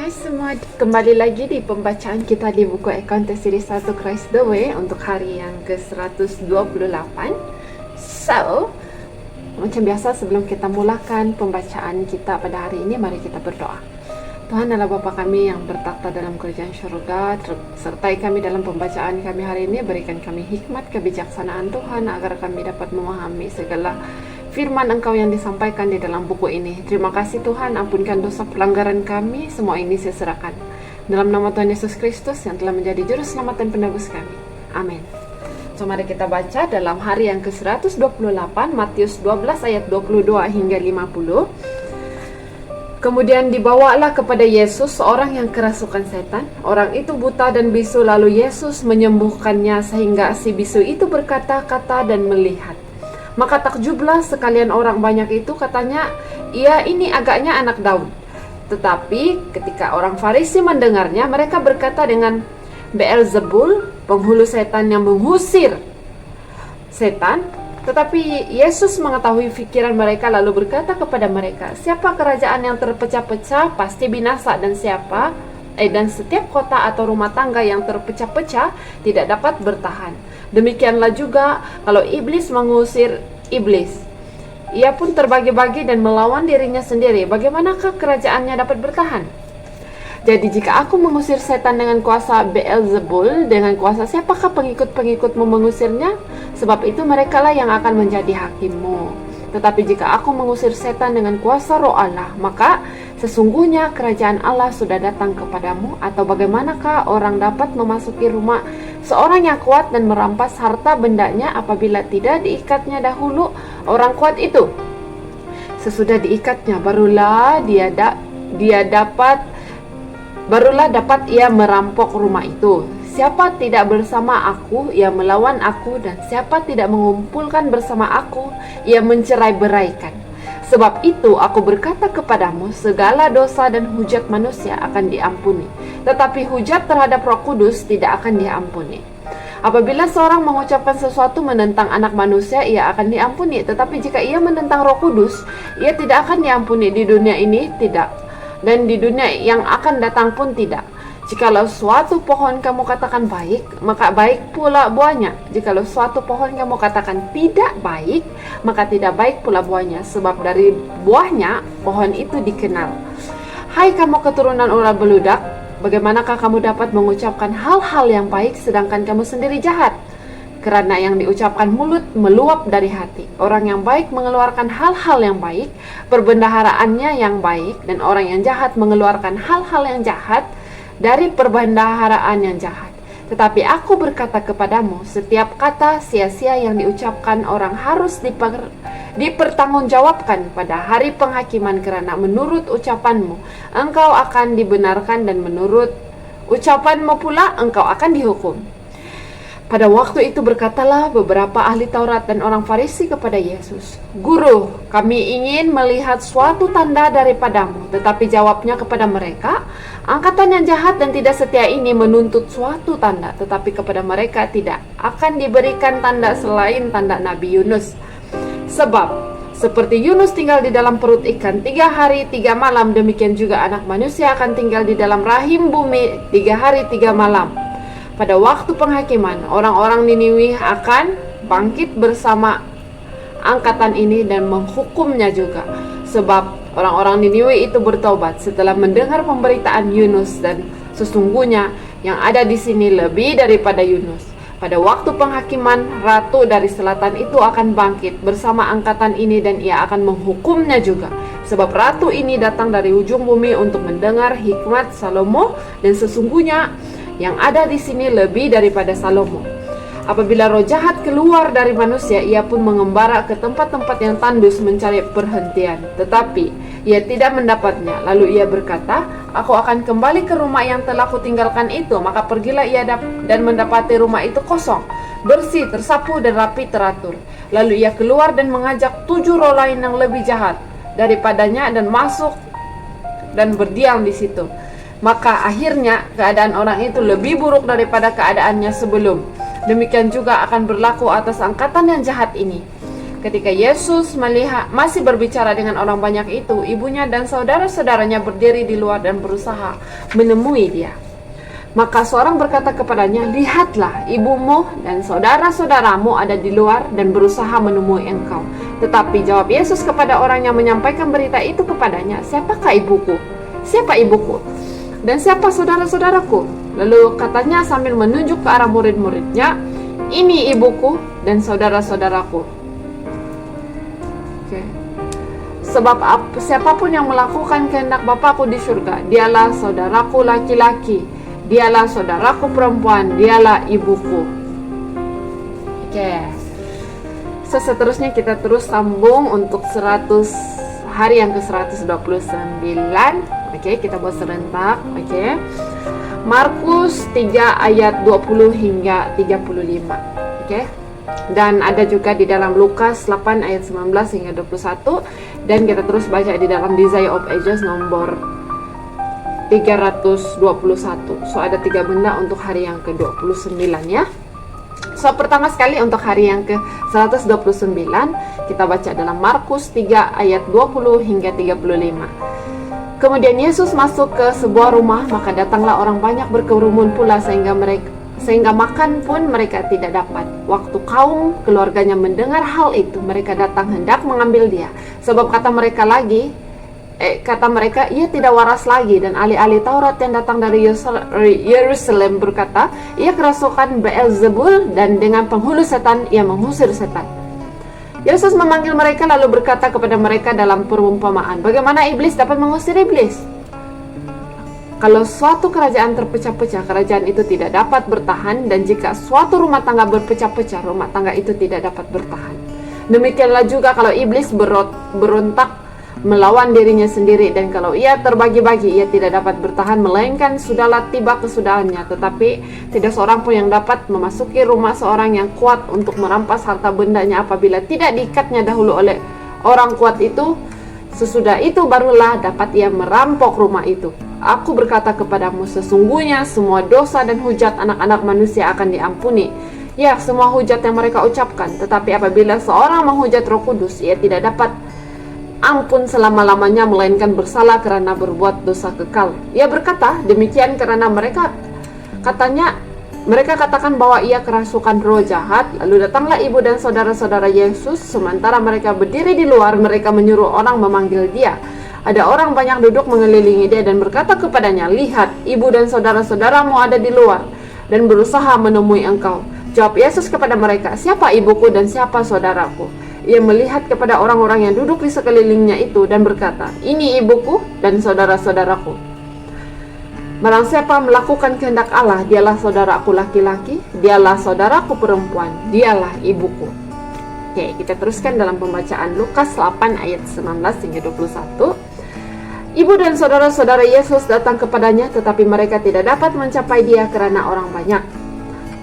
Hai semua, kembali lagi di pembacaan kita di buku Accounting Series 1 Christ the Way untuk hari yang ke-128. So, macam biasa sebelum kita mulakan pembacaan kita pada hari ini, mari kita berdoa. Tuhan adalah Bapa kami yang bertakhta dalam kerajaan syurga, sertai kami dalam pembacaan kami hari ini, berikan kami hikmat kebijaksanaan Tuhan agar kami dapat memahami segala firman Engkau yang disampaikan di dalam buku ini. Terima kasih Tuhan, ampunkan dosa pelanggaran kami, semua ini saya serahkan dalam nama Tuhan Yesus Kristus yang telah menjadi juru selamat dan penebus kami. Amin. So, mari kita baca dalam hari yang ke-128, Matius 12 ayat 22 hingga 50. Kemudian dibawalah kepada Yesus seorang yang kerasukan setan. Orang itu buta dan bisu, lalu Yesus menyembuhkannya sehingga si bisu itu berkata-kata dan melihat. Maka takjublah sekalian orang banyak itu, katanya, "Ia ini agaknya anak Daud." Tetapi ketika orang Farisi mendengarnya, mereka berkata dengan Beelzebul, penghulu setan yang mengusir setan. Tetapi Yesus mengetahui pikiran mereka lalu berkata kepada mereka, "Siapa kerajaan yang terpecah-pecah pasti binasa, dan setiap kota atau rumah tangga yang terpecah-pecah tidak dapat bertahan. Demikianlah juga kalau iblis mengusir iblis, ia pun terbagi-bagi dan melawan dirinya sendiri. Bagaimanakah kerajaannya dapat bertahan? Jadi jika aku mengusir setan dengan kuasa Beelzebul, dengan kuasa siapakah pengikut-pengikutmu mengusirnya? Sebab itu merekalah yang akan menjadi hakimmu. Tetapi jika aku mengusir setan dengan kuasa Roh Allah, maka sesungguhnya kerajaan Allah sudah datang kepadamu. Atau bagaimanakah orang dapat memasuki rumah seorang yang kuat dan merampas harta bendanya apabila tidak diikatnya dahulu orang kuat itu? Sesudah diikatnya barulah dapat ia merampok rumah itu. Siapa tidak bersama aku, ia melawan aku, dan siapa tidak mengumpulkan bersama aku, ia mencerai-beraikan. Sebab itu aku berkata kepadamu, segala dosa dan hujat manusia akan diampuni, tetapi hujat terhadap Roh Kudus tidak akan diampuni. Apabila seorang mengucapkan sesuatu menentang anak manusia, ia akan diampuni, tetapi jika ia menentang Roh Kudus, ia tidak akan diampuni di dunia ini, tidak, dan di dunia yang akan datang pun tidak. Jikalau suatu pohon kamu katakan baik, maka baik pula buahnya. Jikalau suatu pohon kamu katakan tidak baik, maka tidak baik pula buahnya. Sebab dari buahnya pohon itu dikenal. Hai kamu keturunan ular beludak, bagaimanakah kamu dapat mengucapkan hal-hal yang baik sedangkan kamu sendiri jahat? Karena yang diucapkan mulut meluap dari hati. Orang yang baik mengeluarkan hal-hal yang baik, perbendaharaannya yang baik, dan orang yang jahat mengeluarkan hal-hal yang jahat dari perbendaharaan yang jahat. Tetapi aku berkata kepadamu, setiap kata sia-sia yang diucapkan orang harus dipertanggungjawabkan pada hari penghakiman, karena menurut ucapanmu engkau akan dibenarkan, dan menurut ucapanmu pula engkau akan dihukum. Pada waktu itu berkatalah beberapa ahli Taurat dan orang Farisi kepada Yesus, "Guru, kami ingin melihat suatu tanda daripadamu." Tetapi jawabnya kepada mereka, "Angkatan yang jahat dan tidak setia ini menuntut suatu tanda, tetapi kepada mereka tidak akan diberikan tanda selain tanda Nabi Yunus. Sebab seperti Yunus tinggal di dalam perut ikan 3 hari 3 malam, demikian juga anak manusia akan tinggal di dalam rahim bumi 3 hari 3 malam. Pada waktu penghakiman, orang-orang Niniwi akan bangkit bersama angkatan ini dan menghukumnya juga. Sebab orang-orang Niniwi itu bertobat setelah mendengar pemberitaan Yunus, dan sesungguhnya yang ada di sini lebih daripada Yunus. Pada waktu penghakiman, ratu dari selatan itu akan bangkit bersama angkatan ini, dan ia akan menghukumnya juga. Sebab ratu ini datang dari ujung bumi untuk mendengar hikmat Salomo, dan sesungguhnya yang ada di sini lebih daripada Salomo. Apabila roh jahat keluar dari manusia, ia pun mengembara ke tempat-tempat yang tandus mencari perhentian. Tetapi ia tidak mendapatnya. Lalu ia berkata, "Aku akan kembali ke rumah yang telah kutinggalkan itu." Maka pergilah ia dan mendapati rumah itu kosong, bersih, tersapu, dan rapi teratur. Lalu ia keluar dan mengajak 7 roh lain yang lebih jahat daripadanya, dan masuk dan berdiam di situ. Maka akhirnya keadaan orang itu lebih buruk daripada keadaannya sebelum. Demikian juga akan berlaku atas angkatan yang jahat ini. Ketika Yesus melihat masih berbicara dengan orang banyak itu, ibunya dan saudara-saudaranya berdiri di luar dan berusaha menemui dia. Maka seorang berkata kepadanya, "Lihatlah, ibumu dan saudara-saudaramu ada di luar dan berusaha menemui engkau." Tetapi jawab Yesus kepada orang yang menyampaikan berita itu kepadanya, "Siapakah ibuku? Siapa ibuku? Dan siapa saudara-saudaraku?" Lalu katanya sambil menunjuk ke arah murid-muridnya, "Ini ibuku dan saudara-saudaraku." Sebab siapapun yang melakukan kehendak Bapakku di surga, dialah saudaraku laki-laki, dialah saudaraku perempuan, dialah ibuku. So, seterusnya kita terus sambung untuk 100 hari yang ke-129. Kita buat serentak. Markus 3 ayat 20 hingga 35. Dan ada juga di dalam Lukas 8 ayat 19 hingga 21. Dan kita terus baca di dalam Desire of Ages nomor 321. So, ada 3 benda untuk hari yang ke-29 ya. So, pertama sekali untuk hari yang ke-129, kita baca dalam Markus 3 ayat 20 hingga 35. Kemudian Yesus masuk ke sebuah rumah, maka datanglah orang banyak berkerumun pula sehingga makan pun mereka tidak dapat. Waktu kaum keluarganya mendengar hal itu, mereka datang hendak mengambil dia. Sebab kata mereka, ia tidak waras lagi. Dan ahli-ahli Taurat yang datang dari Yerusalem berkata, ia kerasukan Beelzebul, dan dengan penghulu setan ia mengusir setan. Yesus memanggil mereka lalu berkata kepada mereka dalam perumpamaan, bagaimana iblis dapat mengusir iblis? Kalau suatu kerajaan terpecah-pecah, kerajaan itu tidak dapat bertahan. Dan jika suatu rumah tangga berpecah-pecah, rumah tangga itu tidak dapat bertahan. Demikianlah juga kalau iblis berontak melawan dirinya sendiri. Dan kalau ia terbagi-bagi, ia tidak dapat bertahan, melainkan sudahlah tiba kesudahannya. Tetapi tidak seorang pun yang dapat memasuki rumah seorang yang kuat untuk merampas harta bendanya apabila tidak diikatnya dahulu oleh orang kuat itu. Sesudah itu barulah dapat ia merampok rumah itu. Aku berkata kepadamu, sesungguhnya semua dosa dan hujat anak-anak manusia akan diampuni. Ya, semua hujat yang mereka ucapkan. Tetapi apabila seorang menghujat Roh Kudus, ia tidak dapat ampun selama-lamanya, melainkan bersalah karena berbuat dosa kekal. Ia berkata demikian karena mereka katakan bahwa ia kerasukan roh jahat. Lalu datanglah ibu dan saudara-saudara Yesus. Sementara mereka berdiri di luar, mereka menyuruh orang memanggil dia. Ada orang banyak duduk mengelilingi dia dan berkata kepadanya, lihat, ibu dan saudara-saudaramu ada di luar dan berusaha menemui engkau. Jawab Yesus kepada mereka, siapa ibuku dan siapa saudaraku? Ia melihat kepada orang-orang yang duduk di sekelilingnya itu dan berkata, ini ibuku dan saudara-saudaraku. Barang siapa melakukan kehendak Allah, dialah saudaraku laki-laki, dialah saudaraku perempuan, dialah ibuku. Oke, kita teruskan dalam pembacaan Lukas 8 ayat 19 hingga 21. Ibu dan saudara-saudara Yesus datang kepadanya, tetapi mereka tidak dapat mencapai dia karena orang banyak.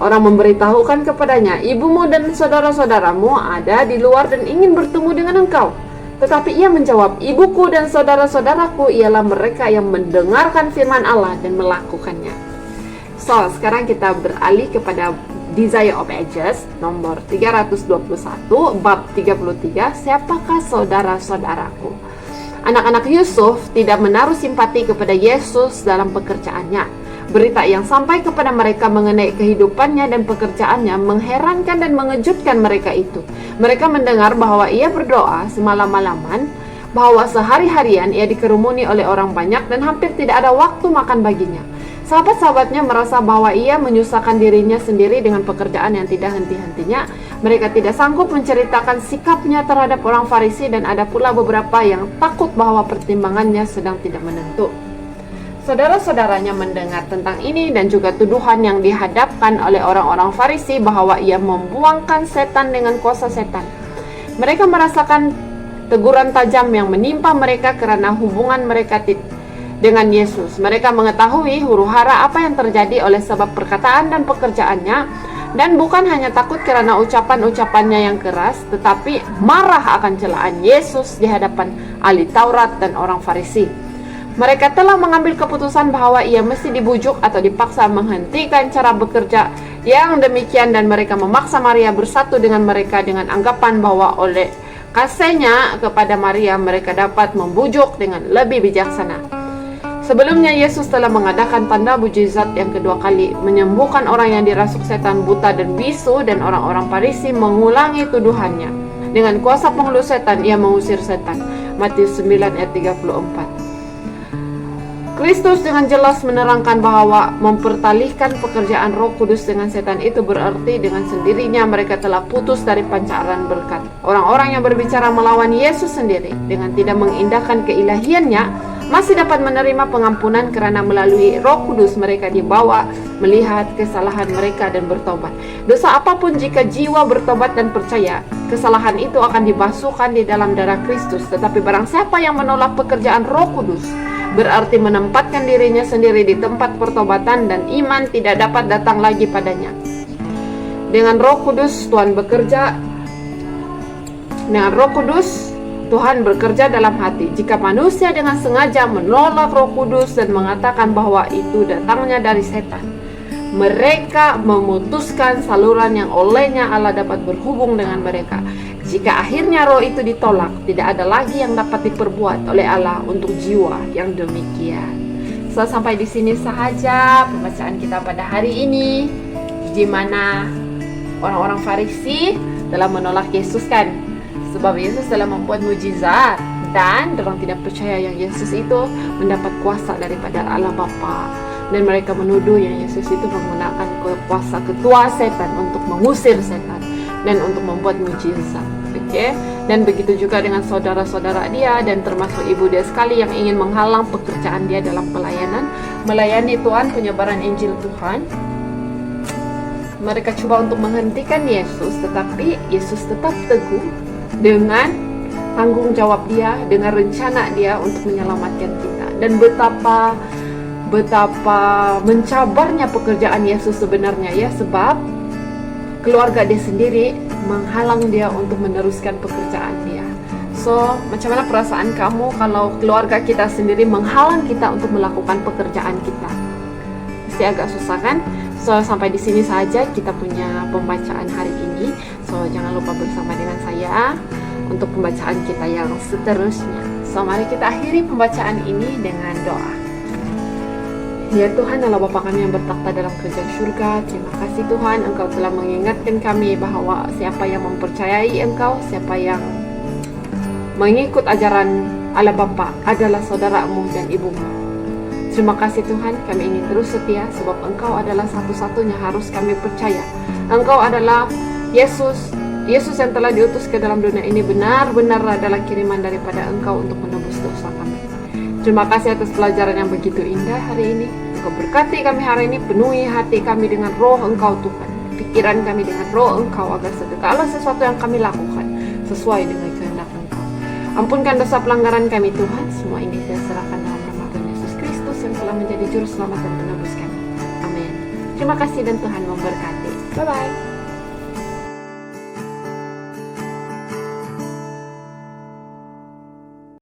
Orang memberitahukan kepadanya, ibumu dan saudara-saudaramu ada di luar dan ingin bertemu dengan engkau. Tetapi ia menjawab, ibuku dan saudara-saudaraku ialah mereka yang mendengarkan firman Allah dan melakukannya. So, sekarang kita beralih kepada Desire of Ages nomor 321, bab 33, siapakah saudara-saudaraku? Anak-anak Yusuf tidak menaruh simpati kepada Yesus dalam pekerjaannya. Berita yang sampai kepada mereka mengenai kehidupannya dan pekerjaannya mengherankan dan mengejutkan mereka itu. Mereka mendengar bahwa ia berdoa semalam-malaman, bahwa sehari-harian ia dikerumuni oleh orang banyak dan hampir tidak ada waktu makan baginya. Sahabat-sahabatnya merasa bahwa ia menyusahkan dirinya sendiri dengan pekerjaan yang tidak henti-hentinya. Mereka tidak sanggup menceritakan sikapnya terhadap orang Farisi, dan ada pula beberapa yang takut bahwa pertimbangannya sedang tidak menentu. Saudara-saudaranya mendengar tentang ini dan juga tuduhan yang dihadapkan oleh orang-orang Farisi bahwa ia membuangkan setan dengan kuasa setan. Mereka merasakan teguran tajam yang menimpa mereka karena hubungan mereka dengan Yesus. Mereka mengetahui huru-hara apa yang terjadi oleh sebab perkataan dan pekerjaannya, dan bukan hanya takut karena ucapan-ucapannya yang keras, tetapi marah akan celaan Yesus di hadapan ahli Taurat dan orang Farisi. Mereka telah mengambil keputusan bahwa ia mesti dibujuk atau dipaksa menghentikan cara bekerja Yang demikian dan mereka memaksa Maria bersatu dengan mereka dengan anggapan bahwa oleh kasihnya kepada Maria mereka dapat membujuk dengan lebih bijaksana. Sebelumnya Yesus telah mengadakan tanda mujizat yang kedua kali, menyembuhkan orang yang dirasuk setan, buta dan bisu, dan orang-orang Farisi mengulangi tuduhannya. Dengan kuasa penghulu setan ia mengusir setan. Matius 9 ayat 34. Kristus dengan jelas menerangkan bahwa mempertalihkan pekerjaan Roh Kudus dengan setan itu berarti dengan sendirinya mereka telah putus dari pancaran berkat. Orang-orang yang berbicara melawan Yesus sendiri dengan tidak mengindahkan keilahiannya masih dapat menerima pengampunan karena melalui Roh Kudus mereka dibawa melihat kesalahan mereka dan bertobat. Dosa apapun jika jiwa bertobat dan percaya, kesalahan itu akan dibasuhkan di dalam darah Kristus. Tetapi barang siapa yang menolak pekerjaan Roh Kudus, berarti menempatkan dirinya sendiri di tempat pertobatan dan iman tidak dapat datang lagi padanya. Dengan Roh Kudus Tuhan bekerja. Dengan Roh Kudus Tuhan bekerja dalam hati. Jika manusia dengan sengaja menolak Roh Kudus dan mengatakan bahwa itu datangnya dari setan, mereka memutuskan saluran yang olehnya Allah dapat berhubung dengan mereka. Jika akhirnya roh itu ditolak, tidak ada lagi yang dapat diperbuat oleh Allah untuk jiwa yang demikian. So, sampai di sini sahaja pembacaan kita pada hari ini, di mana orang-orang Farisi telah menolak Yesus kan, sebab Yesus telah membuat mujizat dan orang tidak percaya yang Yesus itu mendapat kuasa daripada Allah Bapa, dan mereka menuduh yang Yesus itu menggunakan kuasa ketua setan untuk mengusir setan dan untuk membuat mujizat. Dan begitu juga dengan saudara-saudara dia dan termasuk ibu dia sekali yang ingin menghalang pekerjaan dia dalam pelayanan, melayani Tuhan, penyebaran Injil Tuhan. Mereka coba untuk menghentikan Yesus, tetapi Yesus tetap teguh dengan tanggung jawab dia, dengan rencana dia untuk menyelamatkan kita. Dan betapa mencabarnya pekerjaan Yesus sebenarnya ya, sebab keluarga dia sendiri menghalang dia untuk meneruskan pekerjaan dia. So, macam mana perasaan kamu kalau keluarga kita sendiri menghalang kita untuk melakukan pekerjaan kita? Pasti agak susah kan? So, sampai di sini saja kita punya pembacaan hari ini. So, jangan lupa bersama dengan saya untuk pembacaan kita yang seterusnya. So, mari kita akhiri pembacaan ini dengan doa. Ya Tuhan, Allah Bapa kami yang bertakhta dalam kerajaan surga, terima kasih Tuhan, Engkau telah mengingatkan kami bahwa siapa yang mempercayai Engkau, siapa yang mengikut ajaran Allah Bapa adalah saudaramu dan ibumu. Terima kasih Tuhan, kami ingin terus setia sebab Engkau adalah satu-satunya harus kami percaya. Engkau adalah Yesus yang telah diutus ke dalam dunia ini benar-benar adalah kiriman daripada Engkau untuk menebus dosa kami. Terima kasih atas pelajaran yang begitu indah hari ini. Engkau berkati kami hari ini, penuhi hati kami dengan roh Engkau Tuhan, pikiran kami dengan roh Engkau, agar segala sesuatu yang kami lakukan sesuai dengan kehendak Engkau. Ampunkan dosa pelanggaran kami Tuhan. Semua ini saya serahkan dalam nama Tuhan Yesus Kristus yang telah menjadi juru selamat dan penebus kami. Amin. Terima kasih dan Tuhan memberkati. Bye-bye.